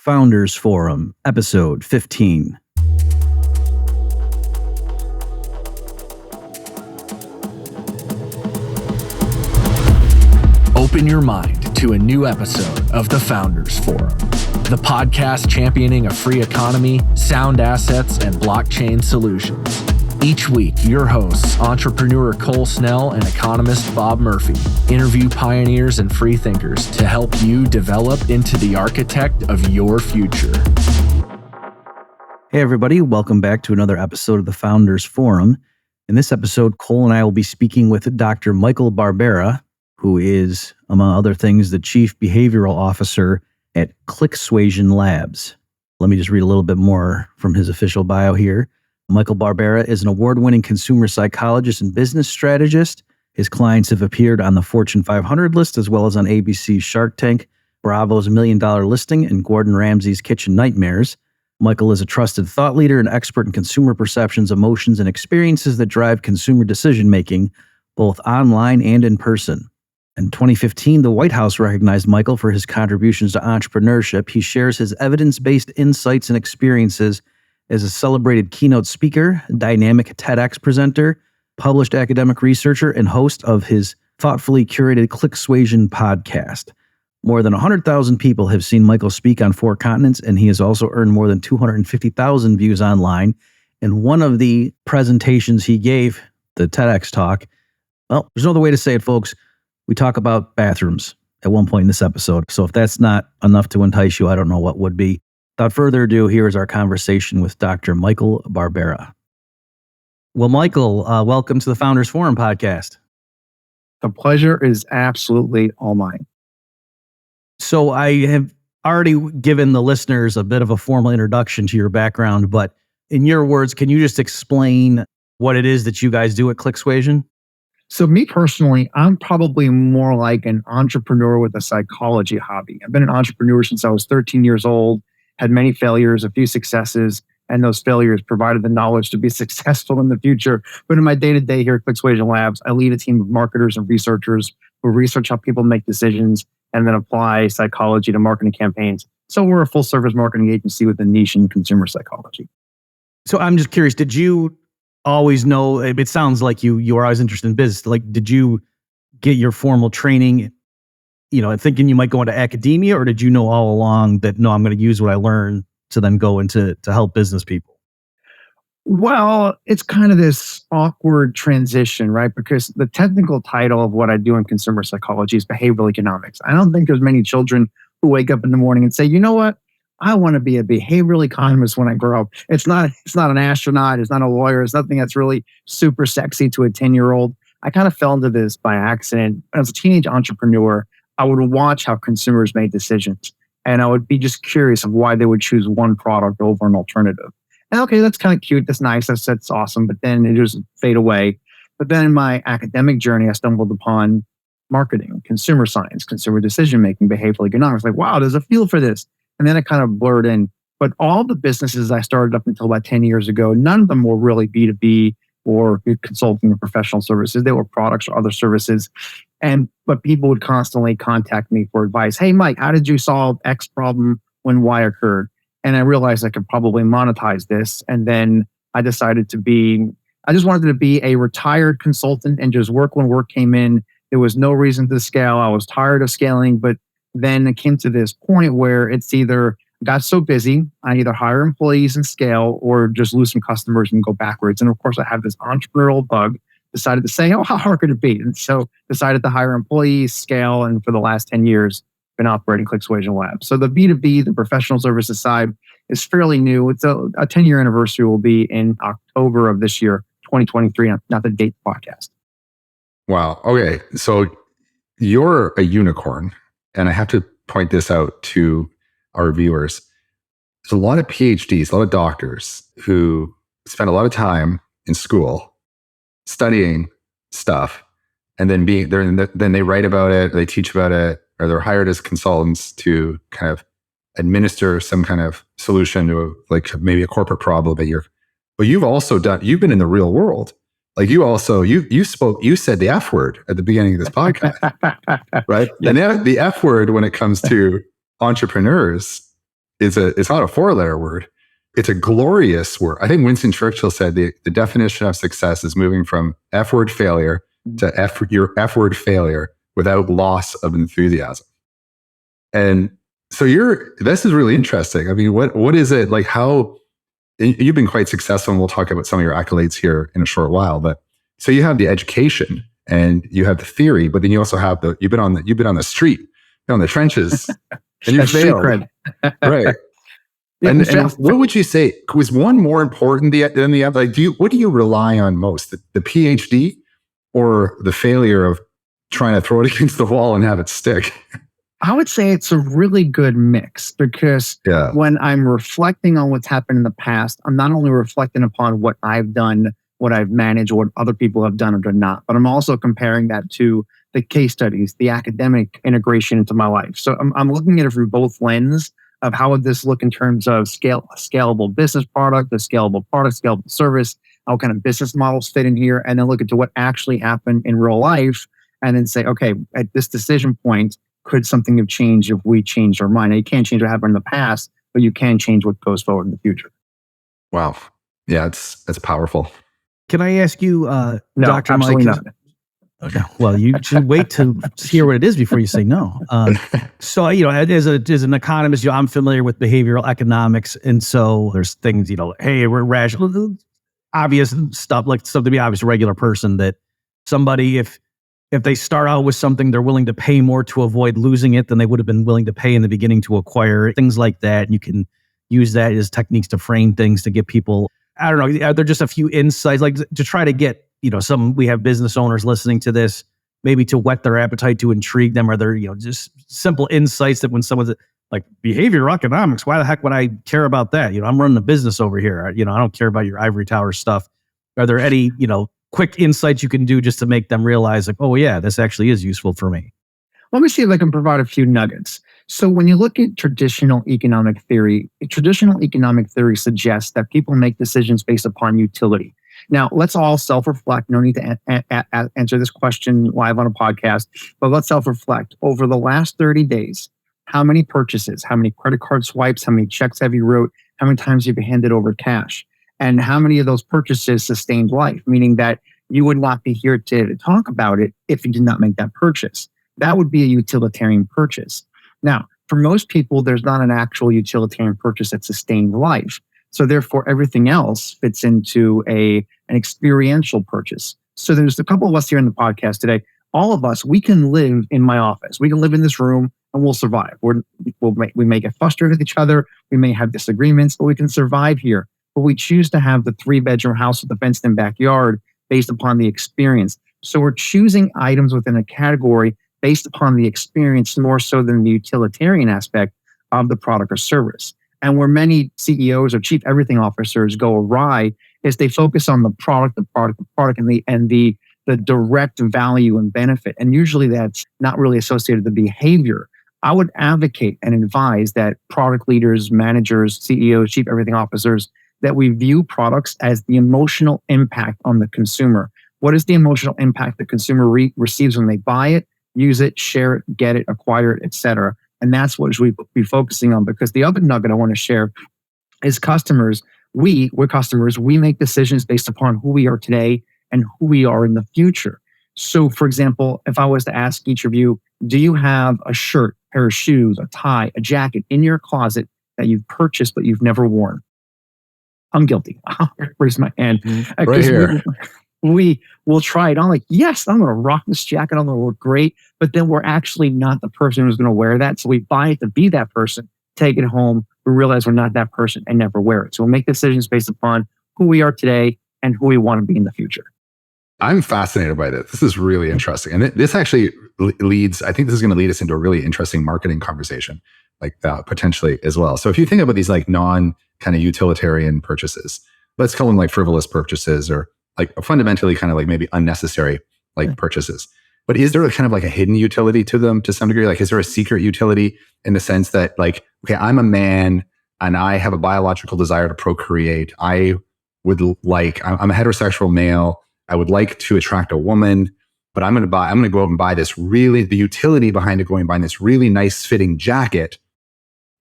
Founders Forum, Episode 15. Open your mind to a new episode of the Founders Forum, the podcast championing a free economy, sound assets, and blockchain solutions. Each week, your hosts, entrepreneur Cole Snell and economist Bob Murphy, interview pioneers and free thinkers to help you develop into the architect of your future. Hey, everybody. Welcome back to another episode of the Founders Forum. In this episode, Cole and I will be speaking with Dr. Michael Barbera, who is, among other things, the Chief Behavioral Officer at Clicksuasion Labs. Let me just read a little bit more from his official bio here. Michael Barbera is an award-winning consumer psychologist and business strategist. His clients have appeared on the Fortune 500 list, as well as on ABC's Shark Tank, Bravo's $1 Million Listing, and Gordon Ramsay's Kitchen Nightmares. Michael is a trusted thought leader and expert in consumer perceptions, emotions, and experiences that drive consumer decision-making, both online and in person. In 2015, the White House recognized Michael for his contributions to entrepreneurship. He shares his evidence-based insights and experiences as a celebrated keynote speaker, dynamic TEDx presenter, published academic researcher, and host of his thoughtfully curated Clicksuasion podcast. More than 100,000 people have seen Michael speak on 4 continents, and he has also earned more than 250,000 views online. And one of the presentations he gave, the TEDx talk, well, there's no other way to say it, folks. We talk about bathrooms at one point in this episode. So if that's not enough to entice you, I don't know what would be. Without further ado, here is our conversation with Dr. Michael Barbera. Well, Michael, welcome to the Founders Forum podcast. The pleasure is absolutely all mine. So I have already given the listeners a bit of a formal introduction to your background, but in your words, can you just explain what it is that you guys do at Clicksuasion? So me personally, I'm probably more like an entrepreneur with a psychology hobby. I've been an entrepreneur since I was 13 years old, had many failures, a few successes, and those failures provided the knowledge to be successful in the future. But in my day-to-day here at Clicksuasion Labs, I lead a team of marketers and researchers who research how people make decisions and then apply psychology to marketing campaigns. So we're a full-service marketing agency with a niche in consumer psychology. So I'm just curious, did you always know, it sounds like you were always interested in business, like did you get your formal training, thinking you might go into academia, or did you know all along that, no, I'm going to use what I learned to then go into to help business people? Well, it's kind of this awkward transition, right? Because the technical title of what I do in consumer psychology is behavioral economics. I don't think there's many children who wake up in the morning and say, you know what? I want to be a behavioral economist when I grow up. It's not an astronaut. It's not a lawyer. It's nothing that's really super sexy to a 10-year-old. I kind of fell into this by accident. As a teenage entrepreneur, I would watch how consumers made decisions. And I would be just curious of why they would choose one product over an alternative. And okay, that's kind of cute. That's nice. That's awesome. But then it just fade away. But then in my academic journey, I stumbled upon marketing, consumer science, consumer decision-making, behavioral economics. Like, wow, there's a field for this. And then it kind of blurred in. But all the businesses I started up until about 10 years ago, none of them were really B2B or consulting or professional services. They were products or other services. But people would constantly contact me for advice. Hey, Mike, how did you solve X problem when Y occurred? And I realized I could probably monetize this. And then I just wanted to be a retired consultant and just work when work came in. There was no reason to scale. I was tired of scaling, but then it came to this point where it's either got so busy, I either hire employees and scale or just lose some customers and go backwards. And of course, I have this entrepreneurial bug, decided to say, oh, how hard could it be? And so decided to hire employees, scale, and for the last 10 years, been operating Clicksuasion Labs. So the B2B, the professional services side is fairly new. It's a 10-year anniversary will be in October of this year, 2023, not the date podcast. Wow. Okay. So you're a unicorn. And I have to point this out to our viewers. There's a lot of PhDs, a lot of doctors who spend a lot of time in school studying stuff, and then then they write about it, they teach about it, or they're hired as consultants to kind of administer some kind of solution to maybe a corporate problem. But you've been in the real world. Like you said the F word at the beginning of this podcast, right? Yeah. And the F word when it comes to entrepreneurs it's not a 4-letter word. It's a glorious word. I think Winston Churchill said the definition of success is moving from F word failure to your F word failure without loss of enthusiasm. And so this is really interesting. I mean, what is it like? How you've been quite successful, and we'll talk about some of your accolades here in a short while. But so you have the education and you have the theory, but then you also have you've been on the street, on the trenches, and you failed, right? And what would you say was one more important than the other? Like, what do you rely on most, the PhD or the failure of trying to throw it against the wall and have it stick? I would say it's a really good mix, because when I'm reflecting on what's happened in the past, I'm not only reflecting upon what I've done, what I've managed, what other people have done or done not, but I'm also comparing that to the case studies, the academic integration into my life. So I'm looking at it through both lenses of how would this look in terms of a scalable business product, a scalable product, scalable service, how kind of business models fit in here, and then look into what actually happened in real life, and then say, okay, at this decision point, could something have changed if we changed our mind? Now, you can't change what happened in the past, but you can change what goes forward in the future. Wow. Yeah, that's powerful. Can I ask you, no, Dr. absolutely Mike? Not. Okay. Well, you should wait to hear what it is before you say no. So, as an economist, I'm familiar with behavioral economics. And so there's things, hey, we're rational, obvious stuff, like stuff to be obvious, regular person, that somebody, if they start out with something, they're willing to pay more to avoid losing it than they would have been willing to pay in the beginning to acquire it, things like that. And you can use that as techniques to frame things to get people, I don't know, are there just a few insights, like to try to get, we have business owners listening to this, maybe to whet their appetite, to intrigue them? Are there, just simple insights that when someone's like, behavioral economics, why the heck would I care about that? I'm running a business over here. I don't care about your ivory tower stuff. Are there any, quick insights you can do just to make them realize, like, oh yeah, this actually is useful for me? Let me see if I can provide a few nuggets. So when you look at traditional economic theory suggests that people make decisions based upon utility. Now, let's all self-reflect. No need to answer this question live on a podcast, but let's self-reflect. Over the last 30 days, how many purchases, how many credit card swipes, how many checks have you wrote, how many times have you handed over cash? And how many of those purchases sustained life, meaning that you would not be here to talk about it if you did not make that purchase. That would be a utilitarian purchase. Now, for most people, there's not an actual utilitarian purchase that sustained life. So therefore, everything else fits into an experiential purchase. So there's a couple of us here in the podcast today. All of us, we can live in my office. We can live in this room and we'll survive. We may get frustrated with each other. We may have disagreements, but we can survive here. But we choose to have the 3-bedroom house with a fenced-in backyard based upon the experience. So we're choosing items within a category based upon the experience more so than the utilitarian aspect of the product or service. And where many CEOs or chief everything officers go awry is they focus on the product, and the direct value and benefit. And usually that's not really associated with the behavior. I would advocate and advise that product leaders, managers, CEOs, chief everything officers, that we view products as the emotional impact on the consumer. What is the emotional impact the consumer receives when they buy it, use it, share it, get it, acquire it, etc.? And that's what we'll be focusing on, because the other nugget I want to share is customers. We're customers. We make decisions based upon who we are today and who we are in the future. So, for example, if I was to ask each of you, do you have a shirt, pair of shoes, a tie, a jacket in your closet that you've purchased but you've never worn? I'm guilty. Raise my hand. Right here. We will try it on, like, yes, I'm going to rock this jacket. I'm going to look great. But then we're actually not the person who's going to wear that. So we buy it to be that person, take it home. We realize we're not that person and never wear it. So we'll make decisions based upon who we are today and who we want to be in the future. I'm fascinated by this. This is really interesting. And this actually leads, I think this is going to lead us into a really interesting marketing conversation, like that potentially as well. So if you think about these like non kind of utilitarian purchases, let's call them like frivolous purchases, or like fundamentally kind of like maybe unnecessary like purchases. But is there a kind of like a hidden utility to them to some degree? Like, is there a secret utility in the sense that like, okay, I'm a man and I have a biological desire to procreate. I'm a heterosexual male. I would like to attract a woman, but I'm going to go out and buy the utility behind it, going and buying this really nice fitting jacket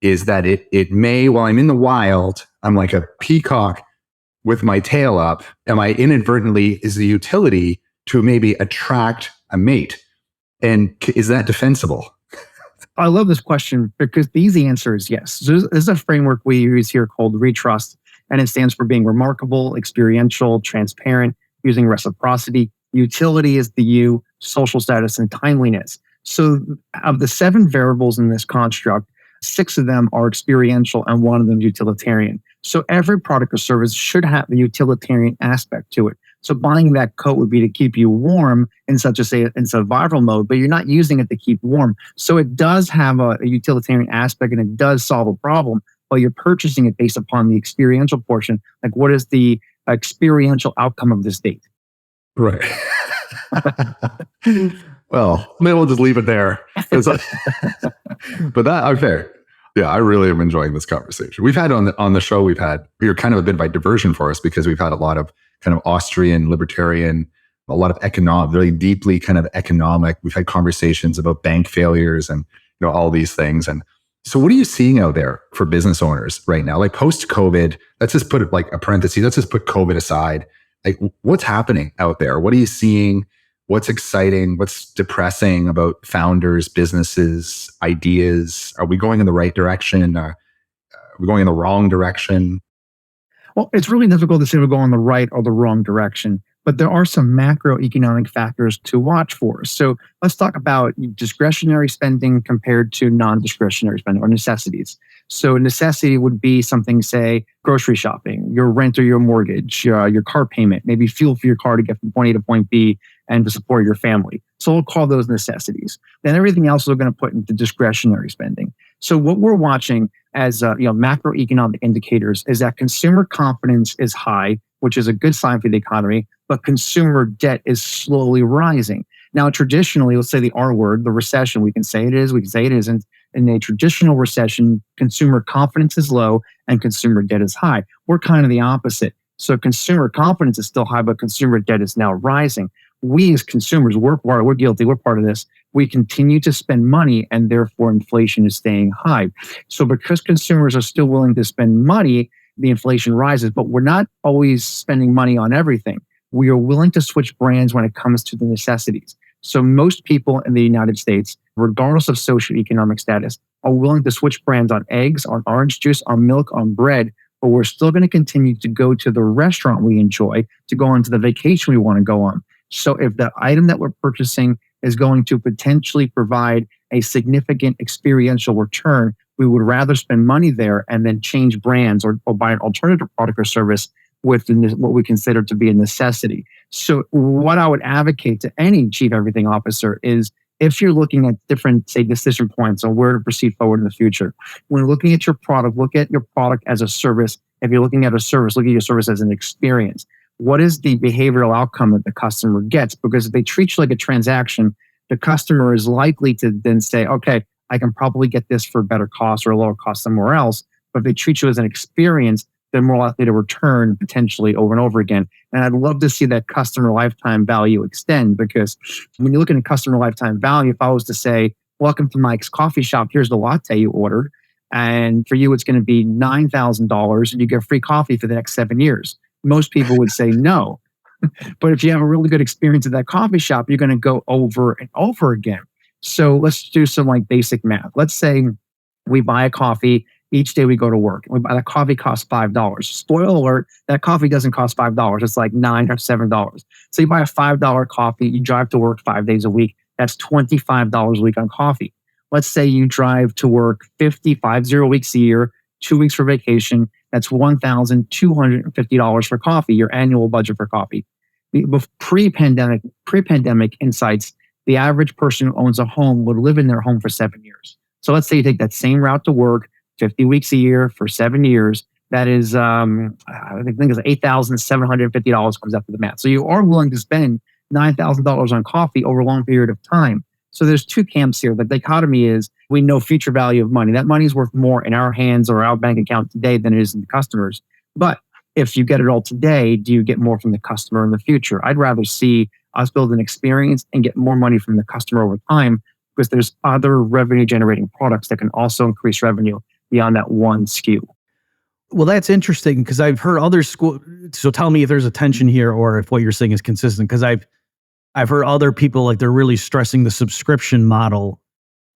is that it may, while I'm in the wild, I'm like a peacock with my tail up. Am I inadvertently is the utility to maybe attract a mate? And is that defensible? I love this question because the easy answer is yes. So this is a framework we use here called ReTrust, and it stands for being remarkable, experiential, transparent, using reciprocity. Utility is the U, social status, and timeliness. So of the 7 variables in this construct, 6 of them are experiential and 1 of them utilitarian. So every product or service should have the utilitarian aspect to it. So buying that coat would be to keep you warm in such a say in survival mode, but you're not using it to keep warm. So it does have a utilitarian aspect and it does solve a problem, but you're purchasing it based upon the experiential portion. Like, what is the experiential outcome of this date? Right. Well, maybe we'll just leave it there. But that I'm fair. Yeah, I really am enjoying this conversation. We've had on the show, you're kind of a bit of a diversion for us because we've had a lot of kind of Austrian libertarian, a lot of economic, very deeply kind of economic. We've had conversations about bank failures and all these things. And so what are you seeing out there for business owners right now? Like post-COVID, let's just put it like a parenthesis, let's just put COVID aside. Like what's happening out there? What are you seeing? What's exciting? What's depressing about founders, businesses, ideas? Are we going in the right direction? Are we going in the wrong direction? Well, it's really difficult to say we're going in the right or the wrong direction, but there are some macroeconomic factors to watch for. So let's talk about discretionary spending compared to non-discretionary spending or necessities. So necessity would be something, say, grocery shopping, your rent or your mortgage, your car payment, maybe fuel for your car to get from point A to point B and to support your family. So we'll call those necessities. Then everything else we're going to put into discretionary spending. So what we're watching as macroeconomic indicators is that consumer confidence is high, which is a good sign for the economy, but consumer debt is slowly rising. Now, traditionally, let's say the R word, the recession, we can say it is, we can say it isn't. In a traditional recession, consumer confidence is low and consumer debt is high. We're kind of the opposite. So consumer confidence is still high, but consumer debt is now rising. We as consumers, we're guilty, we're part of this. We continue to spend money and therefore inflation is staying high. So because consumers are still willing to spend money, the inflation rises, but we're not always spending money on everything. We are willing to switch brands when it comes to the necessities. So most people in the United States, regardless of socioeconomic status, are willing to switch brands on eggs, on orange juice, on milk, on bread, but we're still going to continue to go to the restaurant we enjoy, to go on to the vacation we want to go on. So if the item that we're purchasing is going to potentially provide a significant experiential return, we would rather spend money there and then change brands or buy an alternative product or service with what we consider to be a necessity. So what I would advocate to any chief everything officer is if you're looking at different, say, decision points on where to proceed forward in the future, when looking at your product, look at your product as a service. If you're looking at a service, look at your service as an experience. What is the behavioral outcome that the customer gets? Because if they treat you like a transaction, the customer is likely to then say, okay, I can probably get this for a better cost or a lower cost somewhere else. But if they treat you as an experience, they're more likely to return potentially over and over again. And I'd love to see that customer lifetime value extend, because when you look at customer lifetime value, if I was to say, welcome to Mike's coffee shop, here's the latte you ordered. And for you, it's going to be $9,000 and you get free coffee for the next 7 years. Most people would say no. But if you have a really good experience at that coffee shop, you're going to go over and over again. So let's do some like basic math. Let's say we buy a coffee each day we go to work. That coffee costs $5. Spoiler alert, that coffee doesn't cost $5. It's like $9 or $7. So you buy a $5 coffee, you drive to work 5 days a week. That's $25 a week on coffee. Let's say you drive to work 50 weeks a year, 2 weeks for vacation. That's $1,250 for coffee, your annual budget for coffee. Pre-pandemic insights, the average person who owns a home would live in their home for 7 years. So let's say you take that same route to work, 50 weeks a year for 7 years. That is, I think it's $8,750 comes after the math. So you are willing to spend $9,000 on coffee over a long period of time. So there's two camps here. The dichotomy is we know future value of money. That money is worth more in our hands or our bank account today than it is in the customers. But if you get it all today, do you get more from the customer in the future? I'd rather see us build an experience and get more money from the customer over time, because there's other revenue generating products that can also increase revenue. beyond that one SKU. Well, that's interesting because I've heard other school. So tell me if there's a tension here or if what you're saying is consistent. Because I've heard other people like they're really stressing the subscription model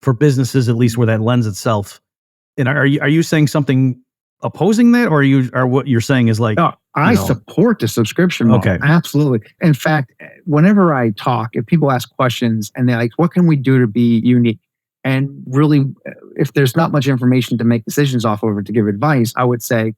for businesses, at least where that lends itself. And are you saying something opposing that, or what you're saying is like? No, I support the subscription model. Okay. Absolutely. In fact, whenever I talk, if people ask questions and they're like, "What can we do to be unique?" And really, if there's not much information to make decisions off of or to give advice, I would say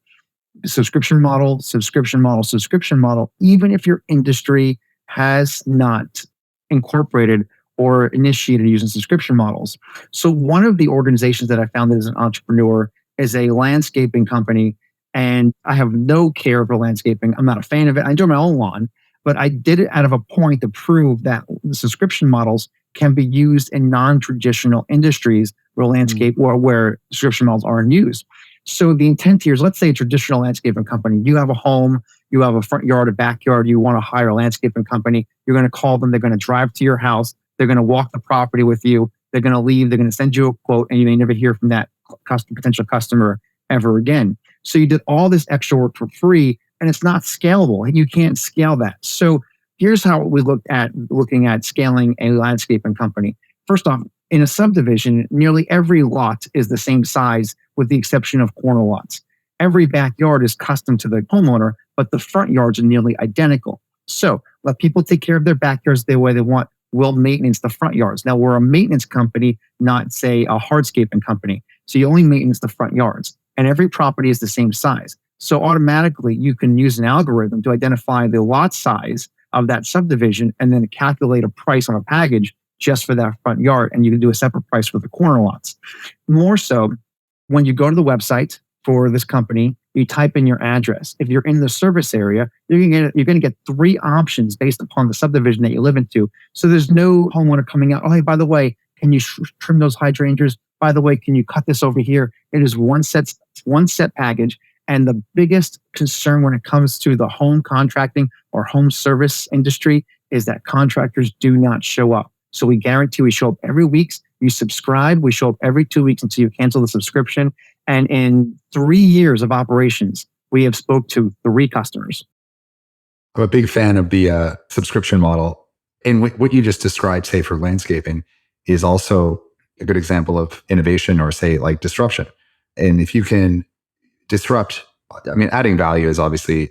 subscription model, subscription model, subscription model, even if your industry has not incorporated or initiated using subscription models. So one of the organizations that I founded as an entrepreneur is a landscaping company, and I have no care for landscaping. I'm not a fan of it. I enjoy my own lawn, but I did it out of a point to prove that the subscription models can be used in non-traditional industries where landscape or where subscription models aren't used. So the intent here is, let's say a traditional landscaping company, you have a home, you have a front yard, a backyard, you want to hire a landscaping company, you're going to call them, they're going to drive to your house, they're going to walk the property with you, they're going to leave, they're going to send you a quote, and you may never hear from that potential customer ever again. So you did all this extra work for free, and it's not scalable. You can't scale that. So here's how we looking at scaling a landscaping company. First off, in a subdivision, nearly every lot is the same size with the exception of corner lots. Every backyard is custom to the homeowner, but the front yards are nearly identical. So let people take care of their backyards the way they want. We'll maintenance the front yards. Now, we're a maintenance company, not, say, a hardscaping company. So you only maintenance the front yards. And every property is the same size. So automatically, you can use an algorithm to identify the lot size of that subdivision and then calculate a price on a package just for that front yard. And you can do a separate price for the corner lots. More so, when you go to the website for this company, you type in your address. If you're in the service area, you're going to get 3 options based upon the subdivision that you live into. So there's no homeowner coming out, "Oh, hey, by the way, can you trim those hydrangeas? By the way, can you cut this over here?" It is one set package. And the biggest concern when it comes to the home contracting or home service industry is that contractors do not show up. So we guarantee we show up every week. You subscribe, we show up every 2 weeks until you cancel the subscription. And in 3 years of operations, we have spoke to 3 customers. I'm a big fan of the subscription model. And what you just described, say, for landscaping, is also a good example of innovation or, say, like disruption. And if you can disrupt, I mean, adding value is obviously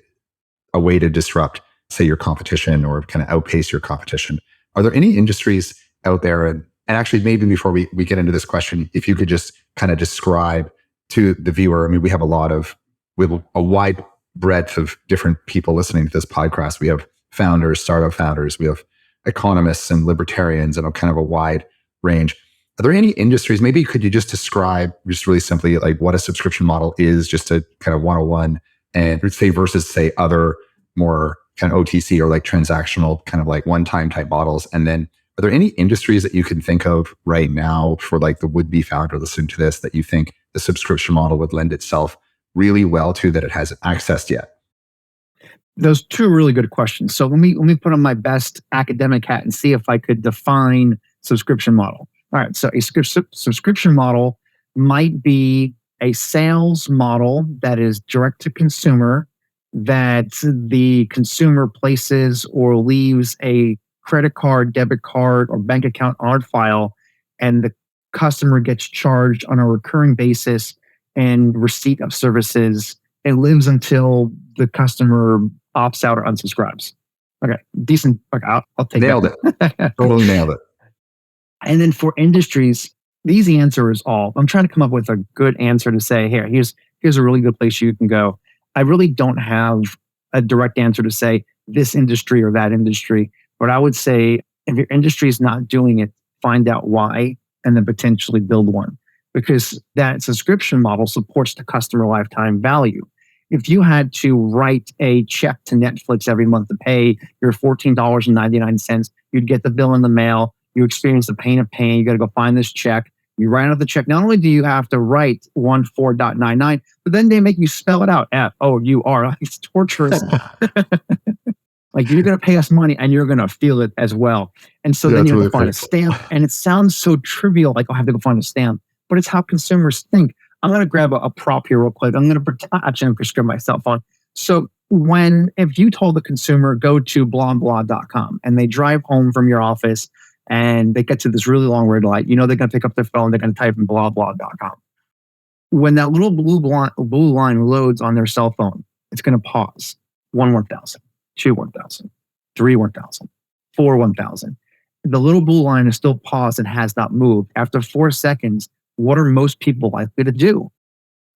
a way to disrupt, say, your competition or kind of outpace your competition. Are there any industries out there, and actually maybe before we get into this question, if you could just kind of describe to the viewer, I mean, we have a wide breadth of different people listening to this podcast. We have founders, startup founders, we have economists and libertarians, and a kind of a wide range. Are there any industries, maybe could you just describe just really simply like what a subscription model is, just to kind of 101, and say versus, say, other more kind of OTC or like transactional kind of like one-time type models? And then are there any industries that you can think of right now for like the would-be founder listening to this that you think the subscription model would lend itself really well to that it hasn't accessed yet? Those 2 really good questions. So let me put on my best academic hat and see if I could define subscription model. All right, so a subscription model might be a sales model that is direct to consumer, that the consumer places or leaves a credit card, debit card, or bank account on file, and the customer gets charged on a recurring basis and receipt of services. It lives until the customer opts out or unsubscribes. Okay, decent. Okay, I'll take nailed that. it. Totally nailed it. And then for industries, the easy answer is all. I'm trying to come up with a good answer to say, here's a really good place you can go. I really don't have a direct answer to say this industry or that industry, but I would say if your industry is not doing it, find out why and then potentially build one, because that subscription model supports the customer lifetime value. If you had to write a check to Netflix every month to pay your $14.99, you'd get the bill in the mail. You experience the pain of paying. You got to go find this check. You write out the check. Not only do you have to write 14.99, but then they make you spell it out. FOUR. It's torturous. Like, you're going to pay us money and you're going to feel it as well. And so then you have to find a stamp. And it sounds so trivial, like, I have to go find a stamp. But it's how consumers think. I'm going to grab a prop here real quick. I'm going to actually prescribe my cell phone. So if you told the consumer, go to blah, blah.com and they drive home from your office and they get to this really long red light, they're going to pick up their phone, they're going to type in blah, blah.com. When that little blue line loads on their cell phone, it's going to pause. 1,000, 2, 1,000, 3, 1,000, 4, 1,000. The little blue line is still paused and has not moved. After 4 seconds, what are most people likely to do?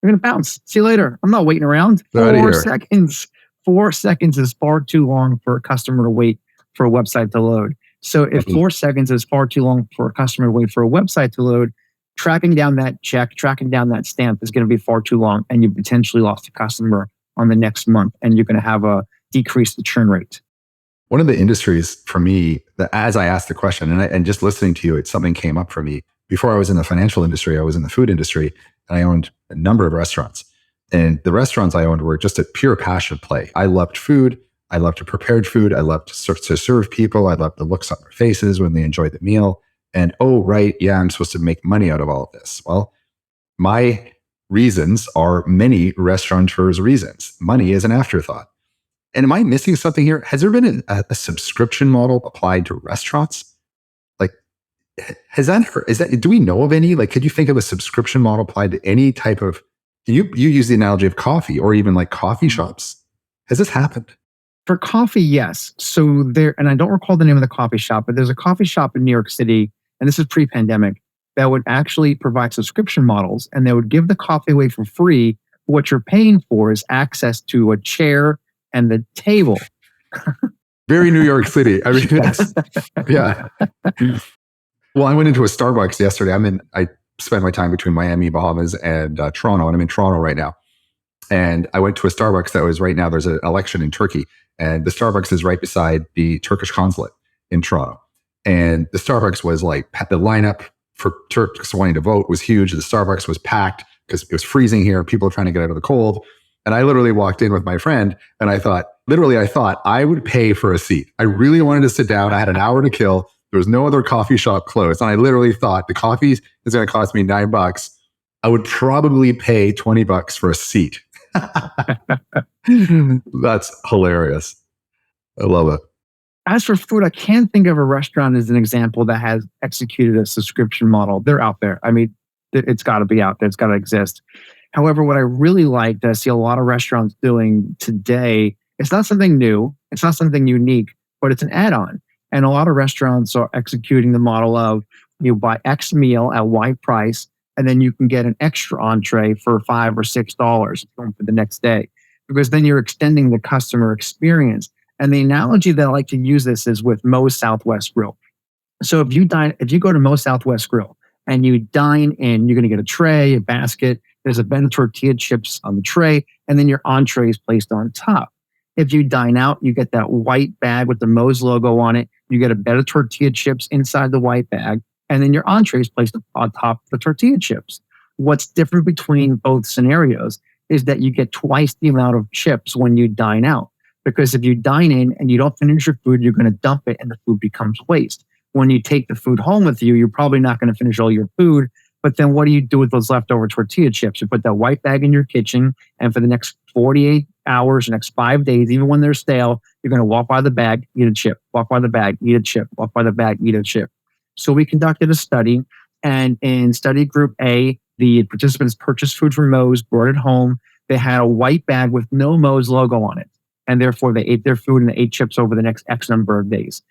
They're going to bounce. See you later. I'm not waiting around. 4 seconds. 4 seconds is far too long for a customer to wait for a website to load. So if 4 seconds is far too long for a customer to wait for a website to load, tracking down that check, tracking down that stamp is going to be far too long, and you potentially lost a customer on the next month, and you're going to have a decrease the churn rate. One of the industries for me, that as I asked the question, and just listening to you, something came up for me. Before I was in the financial industry, I was in the food industry, and I owned a number of restaurants. And the restaurants I owned were just a pure passion play. I loved food. I loved to prepare food. I loved to serve people. I loved the looks on their faces when they enjoyed the meal. And oh, right, yeah, I'm supposed to make money out of all of this. Well, my reasons are many restaurateurs' reasons. Money is an afterthought. And am I missing something here? Has there been a subscription model applied to restaurants? Like, is that, do we know of any? Like, could you think of a subscription model applied to any type of, you use the analogy of coffee or even like coffee shops. Has this happened? For coffee, yes. So there, and I don't recall the name of the coffee shop, but there's a coffee shop in New York City, and this is pre-pandemic, that would actually provide subscription models, and they would give the coffee away for free. What you're paying for is access to a chair and the table. Very New York City. I mean, yeah. Well, I went into a Starbucks yesterday. I spend my time between Miami, Bahamas, and Toronto, and I'm in Toronto right now. And I went to a Starbucks that was right now, there's an election in Turkey, and the Starbucks is right beside the Turkish consulate in Toronto. And the Starbucks was like, the lineup for Turks wanting to vote was huge. The Starbucks was packed because it was freezing here. People were trying to get out of the cold. And I literally walked in with my friend and I thought I would pay for a seat. I really wanted to sit down. I had an hour to kill. There was no other coffee shop closed. And I literally thought the coffee is going to cost me $9. I would probably pay $20 for a seat. That's hilarious. I love it. As for food, I can't think of a restaurant as an example that has executed a subscription model. They're out there. I mean, it's got to be out there. It's got to exist. However, what I really like that I see a lot of restaurants doing today, it's not something new. It's not something unique, but it's an add-on. And a lot of restaurants are executing the model of you buy X meal at Y price, and then you can get an extra entree for $5 or $6 for the next day, because then you're extending the customer experience. And the analogy that I like to use this is with Moe's Southwest Grill. So if you go to Moe's Southwest Grill and you dine in, you're going to get a tray, a basket. There's a bed of tortilla chips on the tray, and then your entree is placed on top. If you dine out, you get that white bag with the Moe's logo on it. You get a bed of tortilla chips inside the white bag, and then your entree is placed on top of the tortilla chips. What's different between both scenarios is that you get twice the amount of chips when you dine out. Because if you dine in and you don't finish your food, you're going to dump it and the food becomes waste. When you take the food home with you, you're probably not going to finish all your food. But then what do you do with those leftover tortilla chips? You put that white bag in your kitchen, and for the next 48 hours, the next 5 days, even when they're stale, you're going to walk by the bag, eat a chip, walk by the bag, eat a chip, walk by the bag, eat a chip. So we conducted a study, and in study group A, the participants purchased food from Moe's, brought it home. They had a white bag with no Moe's logo on it. And therefore, they ate their food and they ate chips over the next X number of days.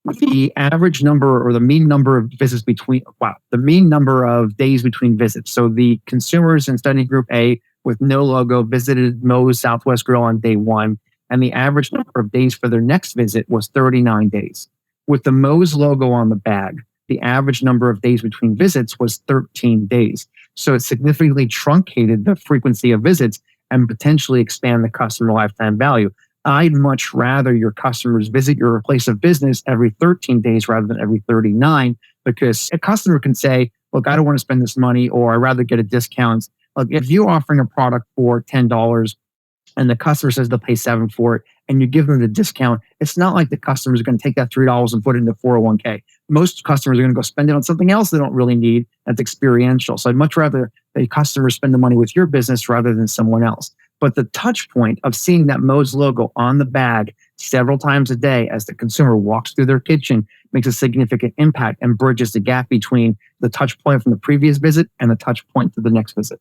The average number or the mean number of visits the mean number of days between visits. So the consumers in study group A with no logo visited Moe's Southwest Grill on day 1, and the average number of days for their next visit was 39 days. With the Moe's logo on the bag, the average number of days between visits was 13 days. So it significantly truncated the frequency of visits and potentially expand the customer lifetime value. I'd much rather your customers visit your place of business every 13 days rather than every 39, because a customer can say, look, I don't want to spend this money, or I'd rather get a discount. Look, if you're offering a product for $10 and the customer says they'll pay $7 for it, and you give them the discount, it's not like the customers are going to take that $3 and put it into 401k. Most customers are going to go spend it on something else they don't really need that's experiential. So I'd much rather that customers spend the money with your business rather than someone else. But the touch point of seeing that Moe's logo on the bag several times a day as the consumer walks through their kitchen makes a significant impact and bridges the gap between the touch point from the previous visit and the touch point to the next visit.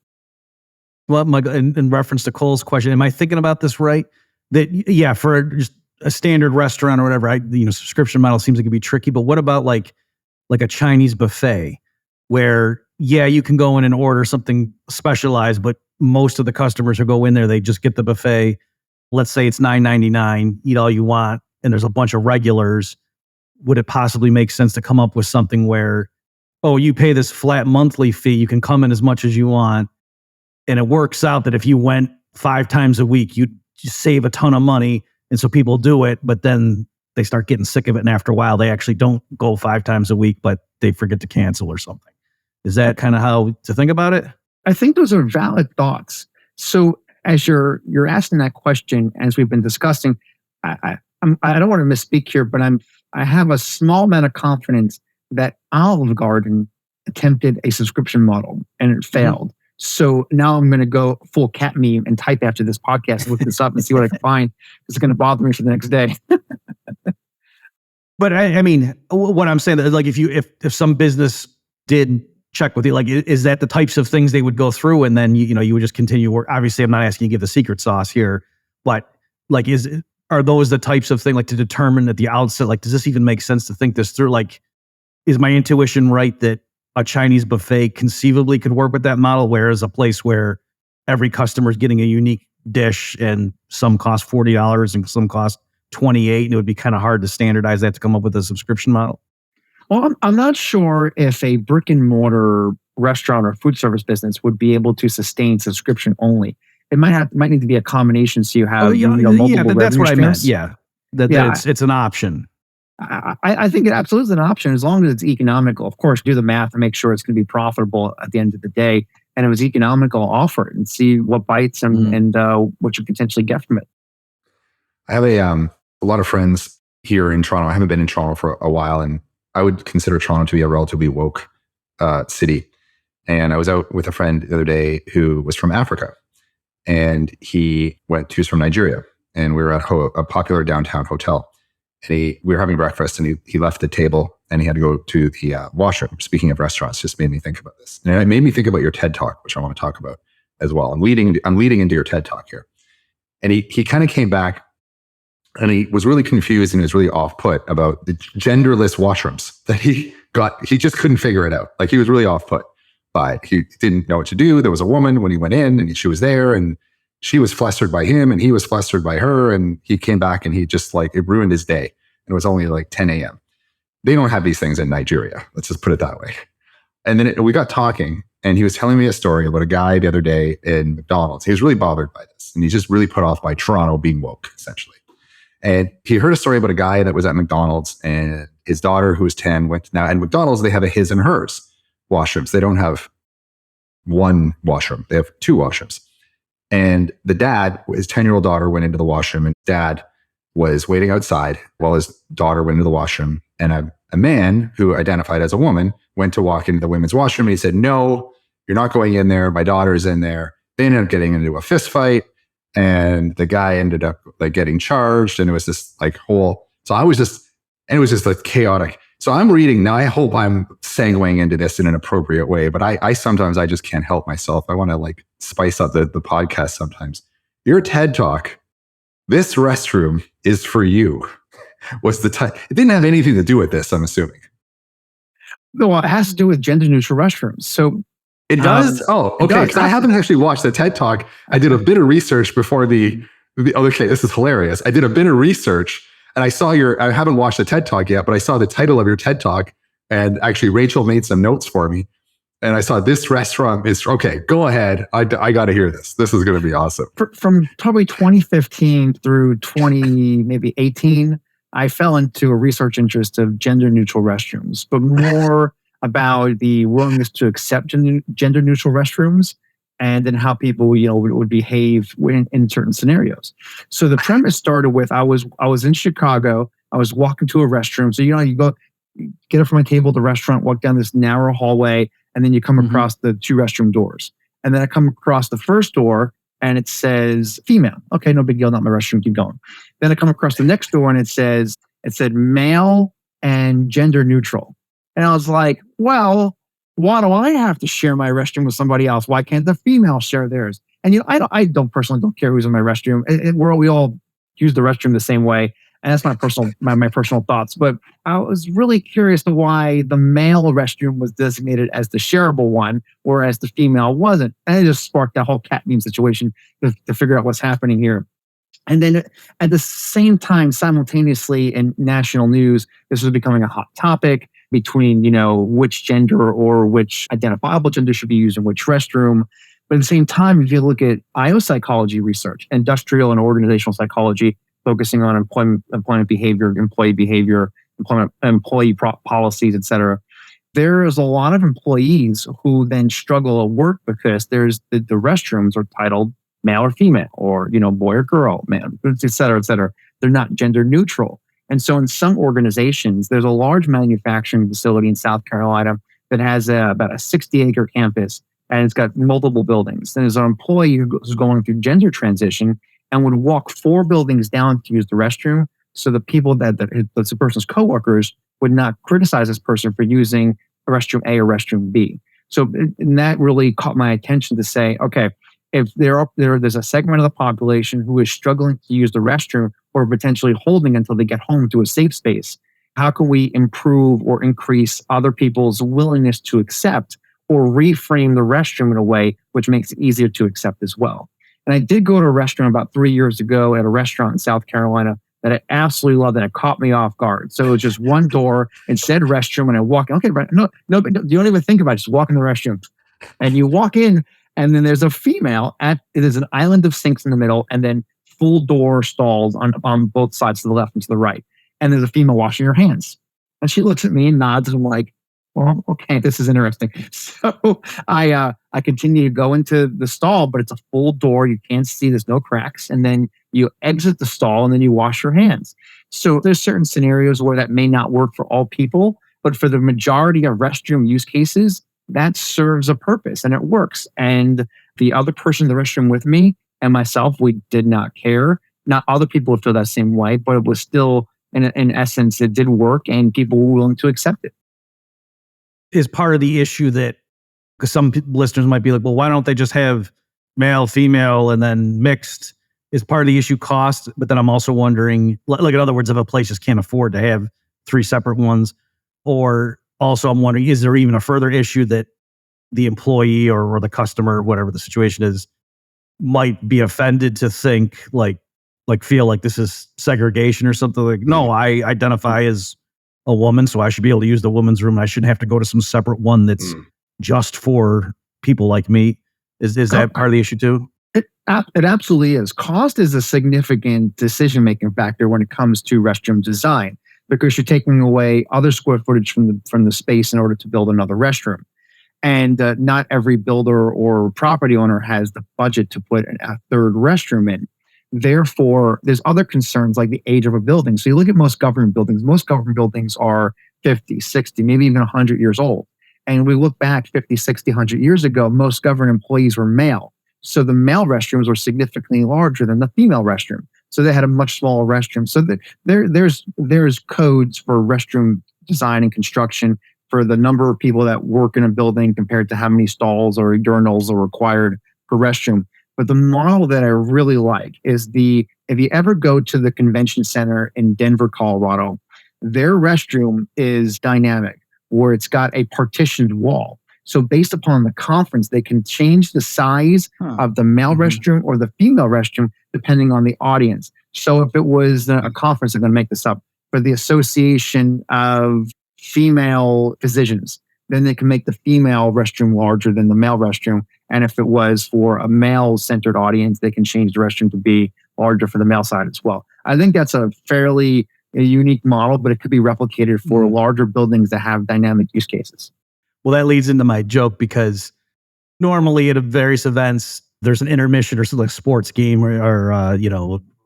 Well, Michael, in reference to Cole's question, am I thinking about this right? That, yeah, for just a standard restaurant or whatever, subscription model seems like it'd be tricky. But what about like a Chinese buffet where, yeah, you can go in and order something specialized, but most of the customers who go in there, they just get the buffet. Let's say it's $9.99, eat all you want, and there's a bunch of regulars. Would it possibly make sense to come up with something where, oh, you pay this flat monthly fee, you can come in as much as you want, and it works out that if you went 5 times a week, you'd save a ton of money, and so people do it, but then they start getting sick of it, and after a while, they actually don't go 5 times a week, but they forget to cancel or something. Is that kind of how to think about it? I think those are valid thoughts. So as you're asking that question, as we've been discussing, I don't want to misspeak here, but I have a small amount of confidence that Olive Garden attempted a subscription model and it failed. Mm-hmm. So now I'm going to go full cat meme and type after this podcast, look this up and see what I can find. It's going to bother me for the next day. But I mean, what I'm saying is, like, if some business did check with you, like, is that the types of things they would go through, and then you would just continue work? Obviously, I'm not asking you to give the secret sauce here, but like, are those the types of thing, like, to determine at the outset, like, does this even make sense to think this through? Like, is my intuition right that a Chinese buffet conceivably could work with that model, whereas a place where every customer is getting a unique dish and some cost $40 and some cost $28, and it would be kind of hard to standardize that to come up with a subscription model? Well, I'm not sure if a brick and mortar restaurant or food service business would be able to sustain subscription only. It might need to be a combination, so you have multiple that's what streams. I meant. Yeah, it's an option. I think it absolutely is an option as long as it's economical. Of course, do the math and make sure it's going to be profitable at the end of the day. And it was economical, offer it and see what bites and what you potentially get from it. I have a lot of friends here in Toronto. I haven't been in Toronto for a while, and I would consider Toronto to be a relatively woke city. And I was out with a friend the other day who was from Africa, and he was from Nigeria, and we were at a popular downtown hotel. And we were having breakfast, and he left the table and he had to go to the washroom. Speaking of restaurants, just made me think about this. And it made me think about your TED Talk, which I want to talk about as well. I'm leading into your TED Talk here. And he kind of came back and he was really confused and he was really off-put about the genderless washrooms that he got. He just couldn't figure it out. Like, he was really off-put by it. He didn't know what to do. There was a woman when he went in and she was there, and she was flustered by him and he was flustered by her, and he came back and he just, like, it ruined his day. And it was only like 10 a.m. They don't have these things in Nigeria. Let's just put it that way. And then we got talking, and he was telling me a story about a guy the other day in McDonald's. He was really bothered by this, and he's just really put off by Toronto being woke, essentially. And he heard a story about a guy that was at McDonald's, and his daughter, who was 10, went now. And McDonald's, they have a his and hers washrooms. They don't have one washroom. They have 2 washrooms. And the dad, his 10-year-old daughter, went into the washroom, and dad was waiting outside while his daughter went into the washroom. And a man who identified as a woman went to walk into the women's washroom, and he said, "No, you're not going in there. My daughter's in there." They ended up getting into a fist fight, and the guy ended up, like, getting charged. And it was this, like, whole, it was just like chaotic. So I'm reading now. I hope I'm segueing into this in an appropriate way, but I sometimes I just can't help myself. I want to, like, spice up the podcast sometimes. Your TED Talk, "This restroom is for you," was the title. It didn't have anything to do with this, I'm assuming. No, it has to do with gender neutral restrooms. So it does? Okay. Because I haven't actually watched the TED Talk. I did a bit of research before okay, this is hilarious. I did a bit of research, and I haven't watched the TED Talk yet, but I saw the title of your TED Talk, and actually Rachel made some notes for me. And I saw "This restaurant is," okay, go ahead. I got to hear this. This is going to be awesome. From probably 2015 through 2018, I fell into a research interest of gender neutral restrooms, but more about the willingness to accept gender neutral restrooms, and then how people would behave in certain scenarios. So the premise started with I was in Chicago. I was walking to a restroom. So you go get up from my table at the restaurant, walk down this narrow hallway, and then you come across the 2 restroom doors. And then I come across the first door and it says female. Okay, no big deal, not my restroom, keep going. Then I come across the next door and it said male and gender neutral. And I was like, well, why do I have to share my restroom with somebody else? Why can't the female share theirs? And I don't personally don't care who's in my restroom. We all use the restroom the same way, and that's my personal thoughts. But I was really curious to why the male restroom was designated as the shareable one, whereas the female wasn't. And it just sparked that whole cat meme situation to figure out what's happening here. And then at the same time, simultaneously in national news, this was becoming a hot topic between, which gender or which identifiable gender should be used in which restroom. But at the same time, if you look at IO psychology research, industrial and organizational psychology, focusing on employment behavior, employee policies, et cetera, there is a lot of employees who then struggle at work because there's the restrooms are titled male or female, or boy or girl, man, et cetera, et cetera. They're not gender neutral. And so in some organizations, there's a large manufacturing facility in South Carolina that has about a 60-acre campus, and it's got multiple buildings. And there's an employee who's going through gender transition and would walk 4 buildings down to use the restroom. So the people that's the person's coworkers would not criticize this person for using restroom A or restroom B. So and that really caught my attention to say, okay, if there's a segment of the population who is struggling to use the restroom or potentially holding until they get home to a safe space, how can we improve or increase other people's willingness to accept or reframe the restroom in a way which makes it easier to accept as well? And I did go to a restaurant about 3 years ago at a restaurant in South Carolina that I absolutely loved, and it caught me off guard. So it was just one door, it said restroom, and I walk in. Okay, no, but you don't even think about it. Just walk in the restroom. And you walk in, and then there's a female there's an island of sinks in the middle, and then full door stalls on both sides to the left and to the right. And there's a female washing her hands. And she looks at me and nods, and I'm like, well, okay, this is interesting. So I continue to go into the stall, but it's a full door. You can't see, there's no cracks. And then you exit the stall and then you wash your hands. So there's certain scenarios where that may not work for all people, but for the majority of restroom use cases, that serves a purpose and it works. And the other person in the restroom with me and myself, we did not care. Not other people would feel that same way, but it was still, in essence, it did work and people were willing to accept it. Is part of the issue that, because some listeners might be like, well, why don't they just have male, female, and then mixed? Is part of the issue cost? But then I'm also wondering, like in other words, if a place just can't afford to have 3 separate ones, or also I'm wondering, is there even a further issue that the employee or the customer, whatever the situation is, might be offended to think feel like this is segregation or something? Like, no, I identify as a woman, so I should be able to use the woman's room. I shouldn't have to go to some separate one that's just for people like me. Is that part of the issue too? It absolutely is. Cost is a significant decision-making factor when it comes to restroom design, because you're taking away other square footage from the space in order to build another restroom. And not every builder or property owner has the budget to put a third restroom in. Therefore, there's other concerns like the age of a building. So you look at most government buildings are 50, 60, maybe even 100 years old. And we look back 50, 60, 100 years ago, most government employees were male. So the male restrooms were significantly larger than the female restroom. So they had a much smaller restroom. So there's codes for restroom design and construction for the number of people that work in a building compared to how many stalls or urinals are required per restroom. But the model that I really like is if you ever go to the convention center in Denver, Colorado, their restroom is dynamic, where it's got a partitioned wall. So based upon the conference, they can change the size of the male restroom or the female restroom depending on the audience. So if it was a conference, I'm going to make this up, for the Association of Female Physicians, then they can make the female restroom larger than the male restroom. And if it was for a male-centered audience, they can change the restroom to be larger for the male side as well. I think that's a fairly unique model, but it could be replicated for larger buildings that have dynamic use cases. Well, that leads into my joke, because normally at various events, there's an intermission or something like a sports game or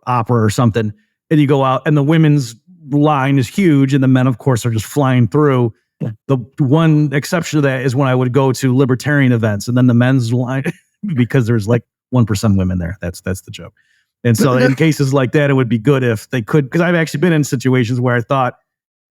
opera or something, and you go out and the women's line is huge and the men, of course, are just flying through. The one exception to that is when I would go to libertarian events, and then the men's line because there's like 1% women there. That's the joke. And so in cases like that, it would be good if they could, because I've actually been in situations where I thought,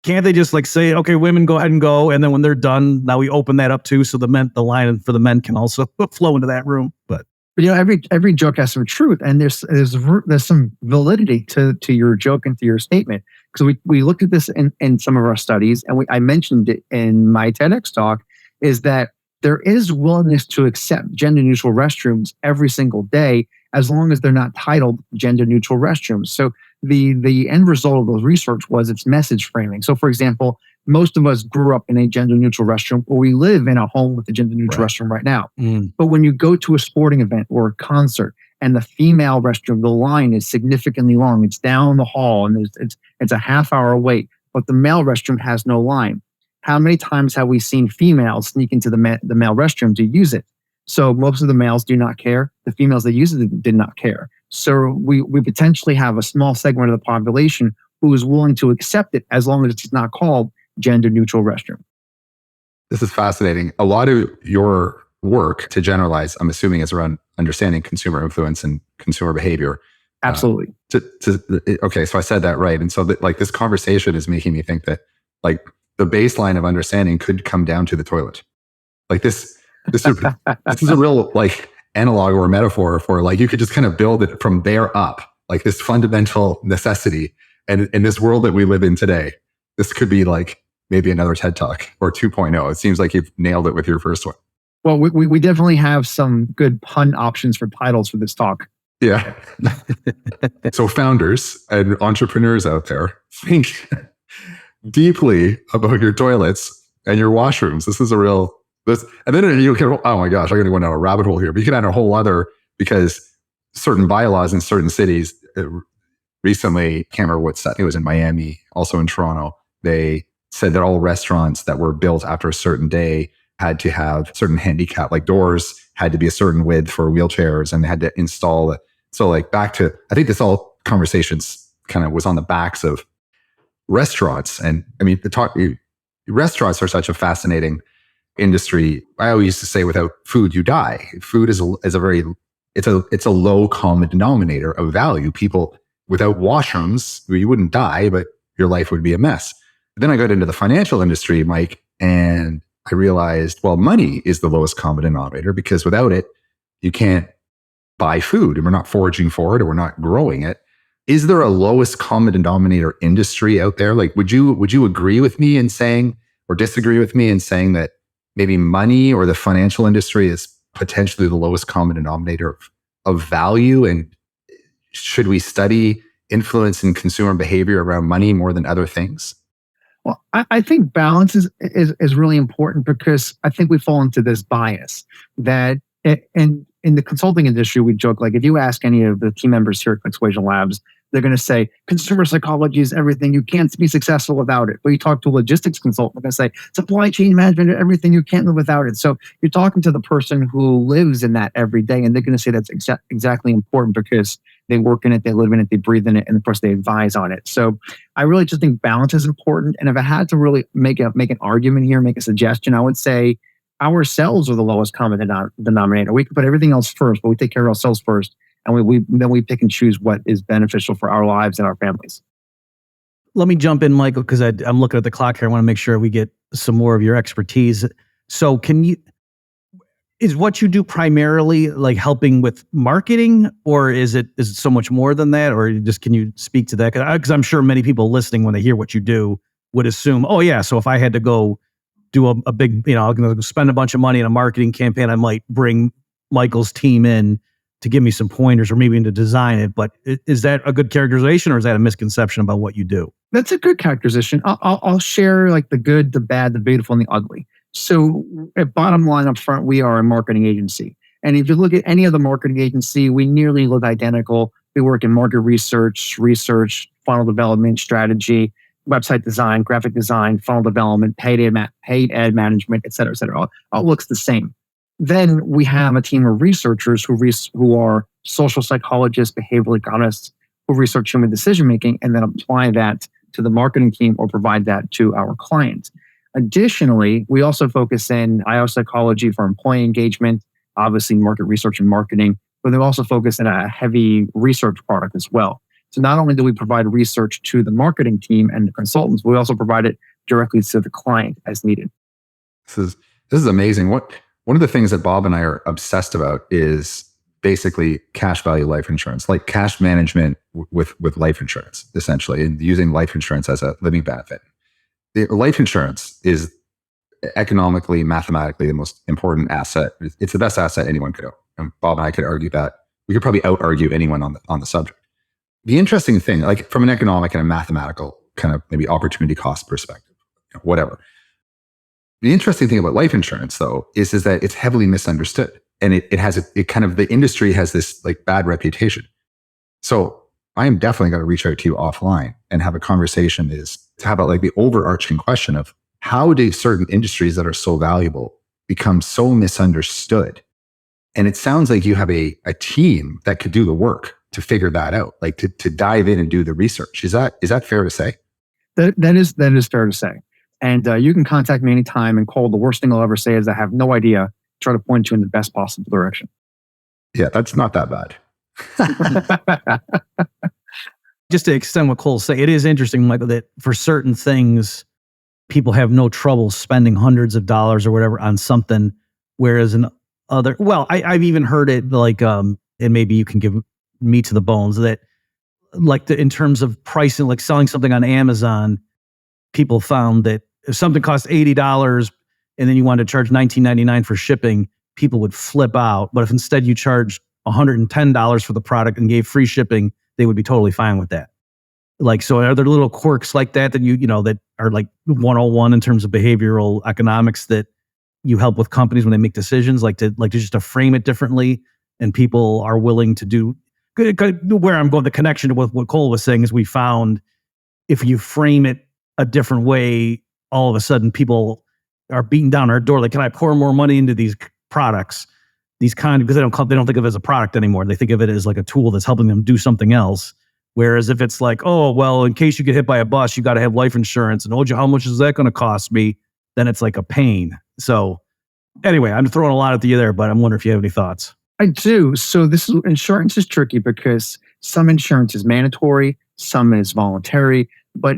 can't they just like say, okay, women go ahead and go, and then when they're done, now we open that up too, so the line for the men can also flow into that room. But every joke has some truth, and there's some validity to your joke and to your statement. Because we looked at this in some of our studies, and I mentioned it in my TEDx talk, is that there is willingness to accept gender neutral restrooms every single day, as long as they're not titled gender neutral restrooms. So the end result of those research was its message framing. So for example, most of us grew up in a gender neutral restroom, or we live in a home with a gender neutral restroom right now. But when you go to a sporting event or a concert and the female restroom, the line is significantly long, it's down the hall and it's a half-hour wait, but the male restroom has no line. How many times have we seen females sneak into the male restroom to use it? So most of the males do not care. The females that use it did not care. So we potentially have a small segment of the population who is willing to accept it as long as it's not called gender neutral restroom. This is fascinating. A lot of your work, to generalize, I'm assuming, is around understanding consumer influence and consumer behavior. Absolutely. Okay, so I said that right. And so this conversation is making me think that like the baseline of understanding could come down to the toilet. Like this is a real like analog or metaphor for like you could just kind of build it from there up, like this fundamental necessity. And in this world that we live in today, this could be like maybe another TED Talk or 2.0. It seems like you've nailed it with your first one. Well, we definitely have some good pun options for titles for this talk. Yeah. So founders and entrepreneurs out there, think deeply about your toilets and your washrooms. This is a real... and then you can, oh my gosh, I'm going to go down a rabbit hole here. But you can add a whole other, because certain bylaws in certain cities recently, can't remember what set, it was in Miami, also in Toronto, they said that all restaurants that were built after a certain day had to have certain handicap, like doors had to be a certain width for wheelchairs, and they had to install it. So like back to, I think this all conversations kind of was on the backs of restaurants. And I mean, restaurants are such a fascinating industry. I always used to say, without food, you die. Food is a low common denominator of value. People, without washrooms, you wouldn't die, but your life would be a mess. But then I got into the financial industry, Mike, and I realized, well, money is the lowest common denominator, because without it, you can't buy food, and we're not foraging for it, or we're not growing it. Is there a lowest common denominator industry out there? Like, would you agree with me in saying, or disagree with me in saying, that maybe money or the financial industry is potentially the lowest common denominator of value? And should we study influence in consumer behavior around money more than other things? Well, I think balance is really important, because I think we fall into this bias that in the consulting industry, we joke, like if you ask any of the team members here at Clicksuasion Labs, they're going to say consumer psychology is everything. You can't be successful without it. But you talk to a logistics consultant, they're going to say supply chain management, everything. You can't live without it. So you're talking to the person who lives in that every day, and they're going to say that's exactly important, because they work in it, they live in it, they breathe in it, and of course they advise on it. So I really just think balance is important. And if I had to really make an argument here, make a suggestion, I would say ourselves are the lowest common denominator. We can put everything else first, but we take care of ourselves first. And then we pick and choose what is beneficial for our lives and our families. Let me jump in, Michael, because I'm looking at the clock here. I want to make sure we get some more of your expertise. So is what you do primarily like helping with marketing, or is it so much more than that? Or can you speak to that? Because I'm sure many people listening, when they hear what you do, would assume, oh yeah, so if I had to go do a big, I'm going to spend a bunch of money in a marketing campaign, I might bring Michael's team in to give me some pointers, or maybe to design it. But is that a good characterization, or is that a misconception about what you do? That's a good characterization. I'll share like the good, the bad, the beautiful, and the ugly. So at bottom line up front, we are a marketing agency. And if you look at any other marketing agency, we nearly look identical. We work in market research, funnel development, strategy, website design, graphic design, funnel development, paid ad management, et cetera, et cetera. All looks the same. Then we have a team of researchers who are social psychologists, behavioral economists, who research human decision making, and then apply that to the marketing team or provide that to our clients. Additionally, we also focus in IO psychology for employee engagement, obviously market research and marketing, but they're also focused on a heavy research product as well. So not only do we provide research to the marketing team and the consultants, we also provide it directly to the client as needed. This is amazing. One of the things that Bob and I are obsessed about is basically cash value life insurance, like cash management with life insurance, essentially, and using life insurance as a living benefit. The life insurance is economically, mathematically the most important asset. It's the best asset anyone could own. And Bob and I could argue that. We could probably out-argue anyone on the subject. The interesting thing, like from an economic and a mathematical kind of maybe opportunity cost perspective, whatever. The interesting thing about life insurance, though, is that it's heavily misunderstood. And the industry has this like bad reputation. So I am definitely going to reach out to you offline and have a conversation to have like the overarching question of how do certain industries that are so valuable become so misunderstood? And it sounds like you have a team that could do the work to figure that out, like to dive in and do the research. Is that fair to say? That is fair to say. And you can contact me anytime. And Cole, the worst thing I'll ever say is I have no idea. Try to point you in the best possible direction. Yeah, that's not that bad. Just to extend what Cole's saying, it is interesting, Michael, that for certain things, people have no trouble spending hundreds of dollars or whatever on something, whereas in other, well, I've even heard it like, and maybe you can give me to the bones, that like in terms of pricing, like selling something on Amazon, people found that if something costs $80 and then you wanted to charge $19.99 for shipping, people would flip out. But if instead you charged $110 for the product and gave free shipping, they would be totally fine with that. Like, so are there little quirks like that you know, that are like 101 in terms of behavioral economics that you help with companies when they make decisions, like to just to frame it differently, and people are willing to do where I'm going, the connection with what Cole was saying is we found if you frame it a different way, all of a sudden people are beating down our door. Like, can I pour more money into these products? Because they don't think of it as a product anymore. They think of it as like a tool that's helping them do something else. Whereas if it's like, oh, well, in case you get hit by a bus, you got to have life insurance. And how much is that going to cost me? Then it's like a pain. So anyway, I'm throwing a lot at you there, but I'm wondering if you have any thoughts. I do. So insurance is tricky because some insurance is mandatory, some is voluntary, but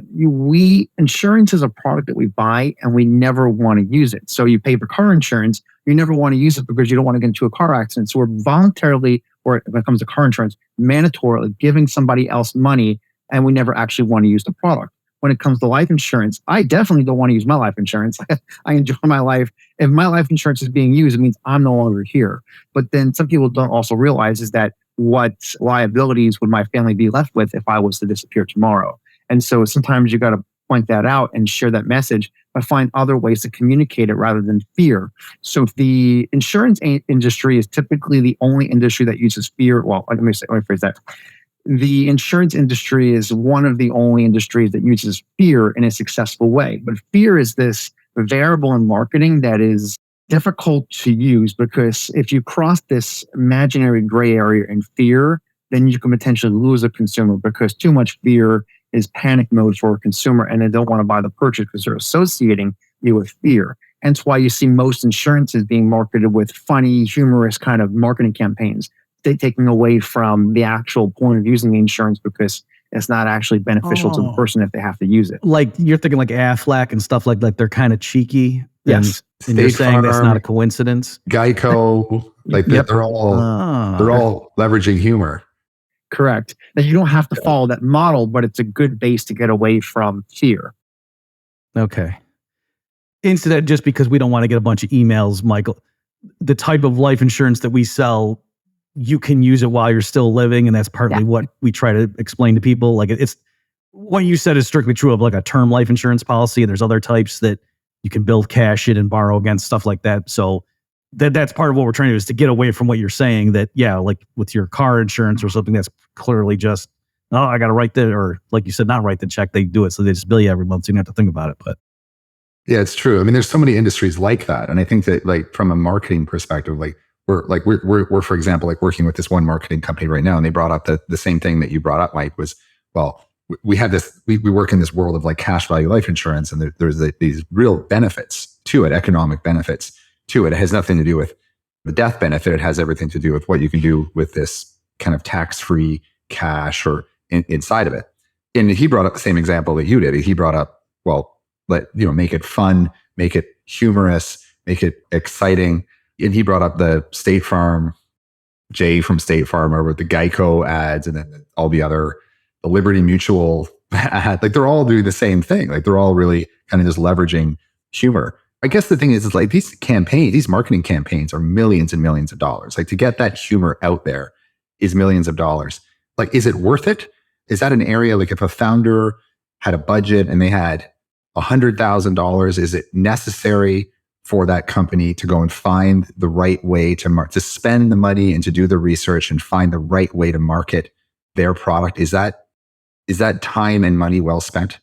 insurance is a product that we buy and we never want to use it. So you pay for car insurance, you never want to use it because you don't want to get into a car accident. So we're voluntarily, or when it comes to car insurance, mandatorily giving somebody else money, and we never actually want to use the product. When it comes to life insurance, I definitely don't want to use my life insurance. I enjoy my life. If my life insurance is being used, it means I'm no longer here. But then some people don't also realize is that what liabilities would my family be left with if I was to disappear tomorrow? And so sometimes you got to point that out and share that message, but find other ways to communicate it rather than fear. So the insurance industry is typically the only industry that uses fear. Well, let me phrase that. The insurance industry is one of the only industries that uses fear in a successful way. But fear is this variable in marketing that is difficult to use, because if you cross this imaginary gray area in fear, then you can potentially lose a consumer, because too much fear is panic mode for a consumer and they don't want to buy the purchase because they're associating you with fear. Hence why you see most insurances being marketed with funny, humorous kind of marketing campaigns, taking away from the actual point of using the insurance because it's not actually beneficial to the person if they have to use it. Like you're thinking like Aflac and stuff like they're kind of cheeky. Yes. And you're saying that's not a coincidence. Geico, like Yep. they're all leveraging humor. Correct. That you don't have to follow that model, but it's a good base to get away from fear. Okay. Instead, just because we don't want to get a bunch of emails, Michael, the type of life insurance that we sell, you can use it while you're still living. And that's partly what we try to explain to people. Like it's what you said is strictly true of like a term life insurance policy. And there's other types that you can build cash in and borrow against, stuff like that. So that's part of what we're trying to do, is to get away from what you're saying that, like with your car insurance or something that's clearly just, I got to write that, or like you said, not write the check. They do it. So they just bill you every month. So you don't have to think about it. But yeah, it's true. I mean, there's so many industries like that. And I think that like from a marketing perspective, we're for example, like working with this one marketing company right now, and they brought up the same thing that you brought up, Mike, was, well, we have this, we work in this world of like cash value life insurance, and there's these real benefits to it, economic benefits to it. It has nothing to do with the death benefit, it has everything to do with what you can do with this kind of tax-free cash or inside of it. And he brought up the same example that you did. He brought up, well, make it fun, make it humorous, make it exciting. And he brought up the State Farm, Jay from State Farm, or with the Geico ads, and then all the Liberty Mutual ad. Like, they're all doing the same thing. Like, they're all really kind of just leveraging humor. I guess the thing is like these marketing campaigns are millions and millions of dollars. Like, to get that humor out there is millions of dollars. Like, is it worth it? Is that an area, like if a founder had a budget and they had $100,000, is it necessary for that company to go and find the right way to spend the money and to do the research and find the right way to market their product? Is that time and money well spent?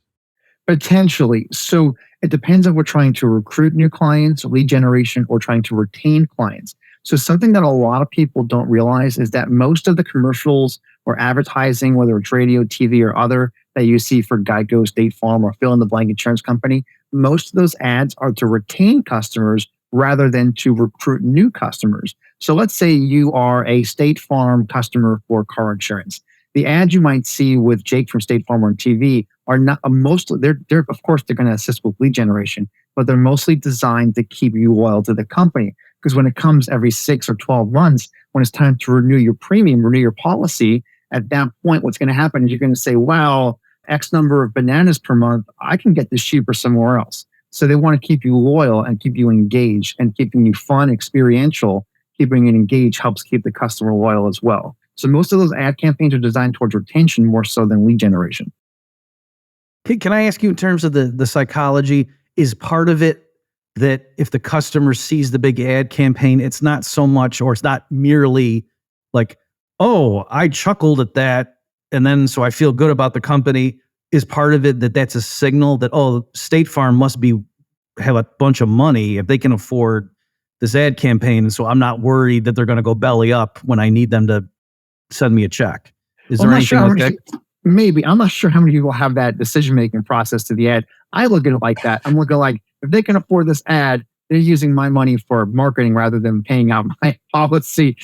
Potentially. So it depends if we're trying to recruit new clients, lead generation, or trying to retain clients. So something that a lot of people don't realize is that most of the commercials or advertising, whether it's radio, TV, or other, that you see for Geico, State Farm, or fill in the blank insurance company, most of those ads are to retain customers rather than to recruit new customers. So let's say you are a State Farm customer for car insurance. The ads you might see with Jake from State Farm on TV are not mostly, they're of course they're going to assist with lead generation, but they're mostly designed to keep you loyal to the company. Because when it comes every 6 or 12 months, when it's time to renew your premium, renew your policy, at that point, what's going to happen is you're going to say, wow, X number of bananas per month, I can get this cheaper somewhere else. So they want to keep you loyal and keep you engaged, and keeping you fun, experiential, keeping it engaged helps keep the customer loyal as well. So most of those ad campaigns are designed towards retention more so than lead generation. Can I ask you, in terms of the psychology, is part of it that if the customer sees the big ad campaign, it's not so much, or it's not merely like, oh, I chuckled at that, and then so I feel good about the company? Is part of it that that's a signal that, oh, State Farm must have a bunch of money if they can afford this ad campaign, and so I'm not worried that they're going to go belly up when I need them to send me a check? Is there anything like that? Maybe. I'm not sure how many people have that decision-making process to the ad. I look at it like that. I'm looking like, if they can afford this ad, they're using my money for marketing rather than paying out my policy.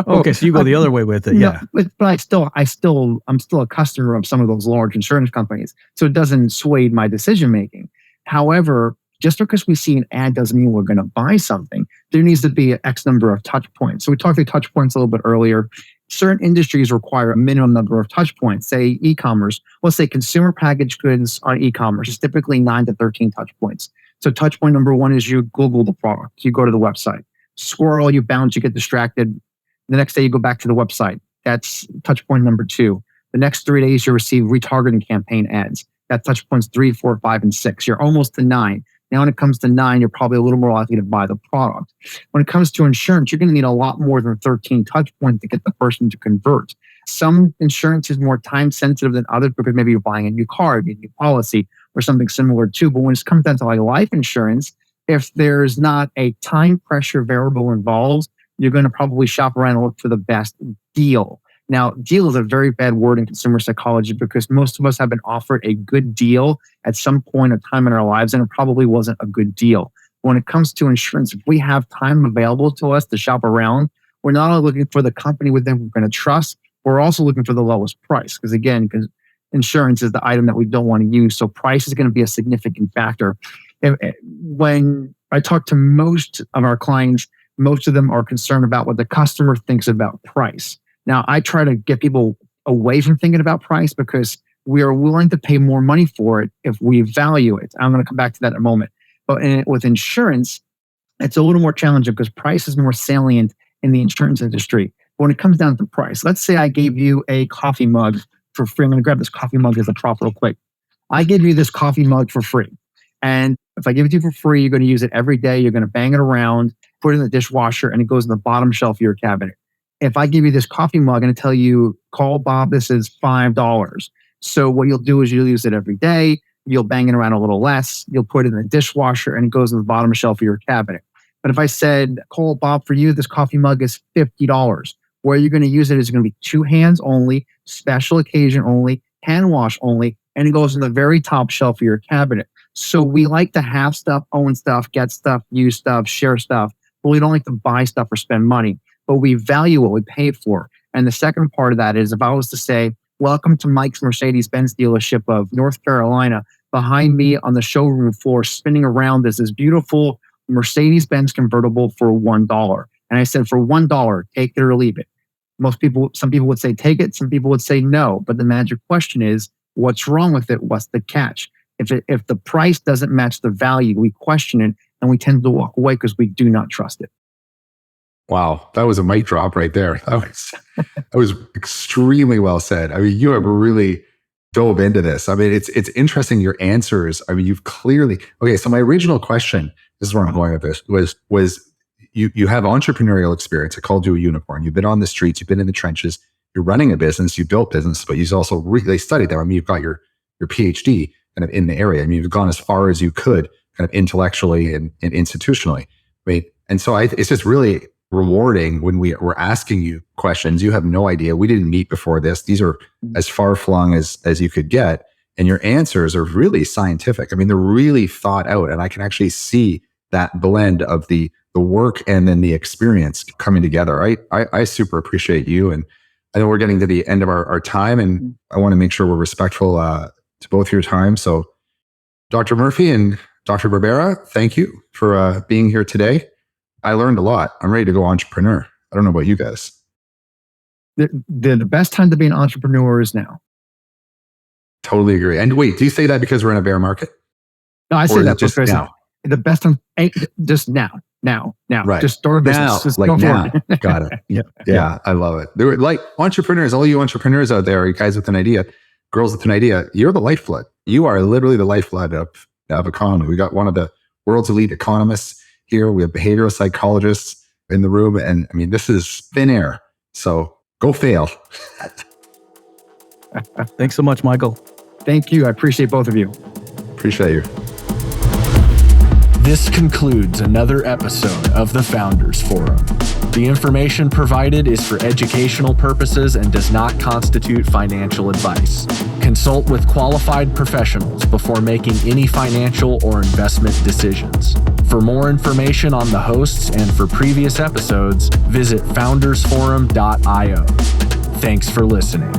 Okay, so you go the other way with it, yeah. No, but I'm still a customer of some of those large insurance companies, so it doesn't sway my decision-making. However, just because we see an ad doesn't mean we're going to buy something. There needs to be an X number of touch points. So we talked about touch points a little bit earlier. Certain industries require a minimum number of touch points. Say e-commerce. Let's say consumer packaged goods on e-commerce is typically 9 to 13 touch points. So touch point number 1 is you Google the product. You go to the website. Squirrel, you bounce, you get distracted. The next day you go back to the website. That's touch point number 2. The next 3 days you receive retargeting campaign ads. That's touch points 3, 4, 5, and 6. You're almost to 9. Now, when it comes to 9, you're probably a little more likely to buy the product. When it comes to insurance, you're going to need a lot more than 13 touch points to get the person to convert. Some insurance is more time sensitive than others because maybe you're buying a new car, a new policy, or something similar too. But when it comes down to like life insurance, if there's not a time pressure variable involved, you're going to probably shop around and look for the best deal. Now, deal is a very bad word in consumer psychology because most of us have been offered a good deal at some point of time in our lives, and it probably wasn't a good deal. When it comes to insurance, if we have time available to us to shop around, we're not only looking for the company with them we're going to trust, we're also looking for the lowest price. Because insurance is the item that we don't want to use. So price is going to be a significant factor. When I talk to most of our clients, most of them are concerned about what the customer thinks about price. Now, I try to get people away from thinking about price because we are willing to pay more money for it if we value it. I'm going to come back to that in a moment. But with insurance, it's a little more challenging because price is more salient in the insurance industry. But when it comes down to price, let's say I gave you a coffee mug for free. I'm going to grab this coffee mug as a prop real quick. I give you this coffee mug for free. And if I give it to you for free, you're going to use it every day. You're going to bang it around, put it in the dishwasher, and it goes in the bottom shelf of your cabinet. If I give you this coffee mug and I tell you, call Bob, this is $5. So what you'll do is you'll use it every day. You'll bang it around a little less. You'll put it in the dishwasher and it goes in the bottom shelf of your cabinet. But if I said, call Bob, for you, this coffee mug is $50. Where you're going to use it is going to be 2 hands only, special occasion only, hand wash only, and it goes in the very top shelf of your cabinet. So we like to have stuff, own stuff, get stuff, use stuff, share stuff. but we don't like to buy stuff or spend money, but we value what we paid for. And the second part of that is if I was to say, welcome to Mike's Mercedes-Benz dealership of North Carolina, behind me on the showroom floor spinning around is this beautiful Mercedes-Benz convertible for $1. And I said, for $1, take it or leave it. Some people would say take it, some people would say no. But the magic question is, what's wrong with it? What's the catch? If the price doesn't match the value, we question it and we tend to walk away because we do not trust it. Wow, that was a mic drop right there. That was extremely well said. I mean, you have really dove into this. I mean, it's interesting, your answers. I mean, you've clearly, okay, so my original question, this is where I'm going with this, was you have entrepreneurial experience. I called you a unicorn. You've been on the streets, you've been in the trenches, you're running a business, you built business, but you've also really studied them. I mean, you've got your PhD kind of in the area. I mean, you've gone as far as you could kind of intellectually and institutionally, right? And so it's just really rewarding when we're asking you questions. You have no idea. We didn't meet before this. These are as far flung as you could get. And your answers are really scientific. I mean, they're really thought out. And I can actually see that blend of the work and then the experience coming together. I super appreciate you. And I know we're getting to the end of our time, and I want to make sure we're respectful to both your time. So Dr. Murphy and Dr. Barbera, thank you for being here today. I learned a lot. I'm ready to go entrepreneur. I don't know about you guys. The best time to be an entrepreneur is now. Totally agree. And wait, do you say that because we're in a bear market? No, I say that just because now. The best time, just now. Right. Just start a business. Now, just like go for now. it. Got it. Yeah, I love it. They were like entrepreneurs, all you entrepreneurs out there, you guys with an idea, girls with an idea, you're the lifeblood. You are literally the lifeblood of economy. We got one of the world's elite economists here. We have behavioral psychologists in the room. And I mean, this is thin air. So go fail. Thanks so much, Michael. Thank you. I appreciate both of you. Appreciate you. This concludes another episode of the Founders Forum. The information provided is for educational purposes and does not constitute financial advice. Consult with qualified professionals before making any financial or investment decisions. For more information on the hosts and for previous episodes, visit foundersforum.io. Thanks for listening.